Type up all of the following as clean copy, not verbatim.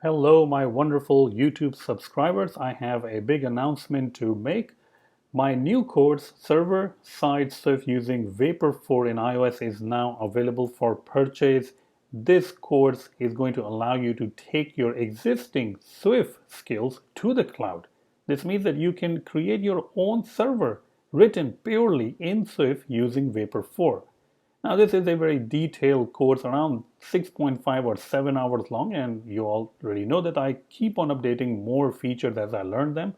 Hello, my wonderful YouTube subscribers. I have a big announcement to make. My new course, Server-Side Swift using Vapor 4 in iOS, is now available for purchase. This course is going to allow you to take your existing Swift skills to the cloud. This means that you can create your own server written purely in Swift using Vapor 4. Now, this is a very detailed course, around 6.5 or 7 hours long, and you already know that I keep on updating more features as I learn them.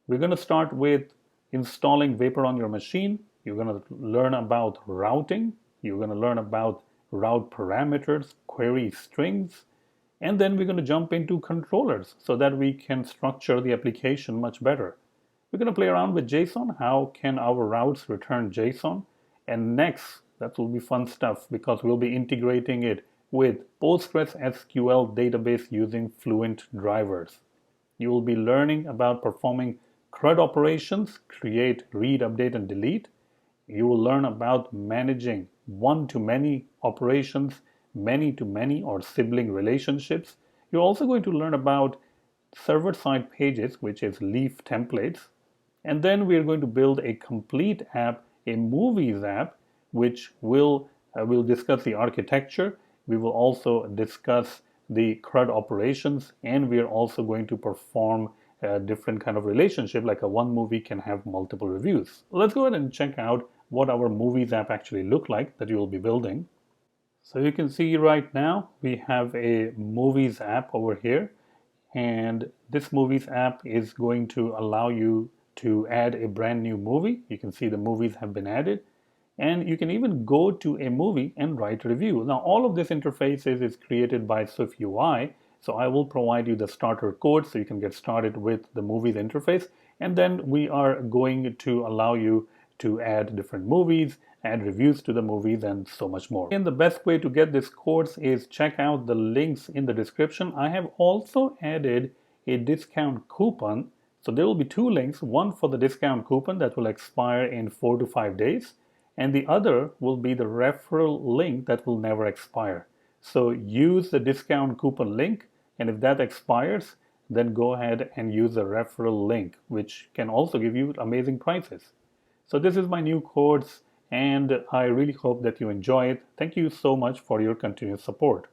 We're going to start with installing Vapor on your machine. You're going to learn about routing. You're going to learn about route parameters, query strings, and then we're going to jump into controllers so that we can structure the application much better. We're going to play around with JSON. How can our routes return JSON? And next, that will be fun stuff because we'll be integrating it with PostgreSQL database using Fluent drivers. You will be learning about performing CRUD operations, create, read, update, and delete. You will learn about managing one-to-many operations, many-to-many or sibling relationships. You're also going to learn about server-side pages, which is Leaf templates. And then we're going to build a complete app, a movies app, which we'll discuss the architecture. We will also discuss the CRUD operations, and we are also going to perform a different kind of relationship, like one movie can have multiple reviews. Let's go ahead and check out what our movies app actually look like that you will be building. So you can see right now we have a movies app over here, and this movies app is going to allow you to add a brand new movie. You can see the movies have been added, and you can even go to a movie and write a review. Now, all of this interface is created by Swift UI, so I will provide you the starter code so you can get started with the movies interface, and then we are going to allow you to add different movies, add reviews to the movies, and so much more. And the best way to get this course is check out the links in the description. I have also added a discount coupon. So there will be two links, one for the discount coupon that will expire in 4 to 5 days, and the other will be the referral link that will never expire. So use the discount coupon link, and if that expires, then go ahead and use the referral link, which can also give you amazing prices. So this is my new course, and I really hope that you enjoy it. Thank you so much for your continued support.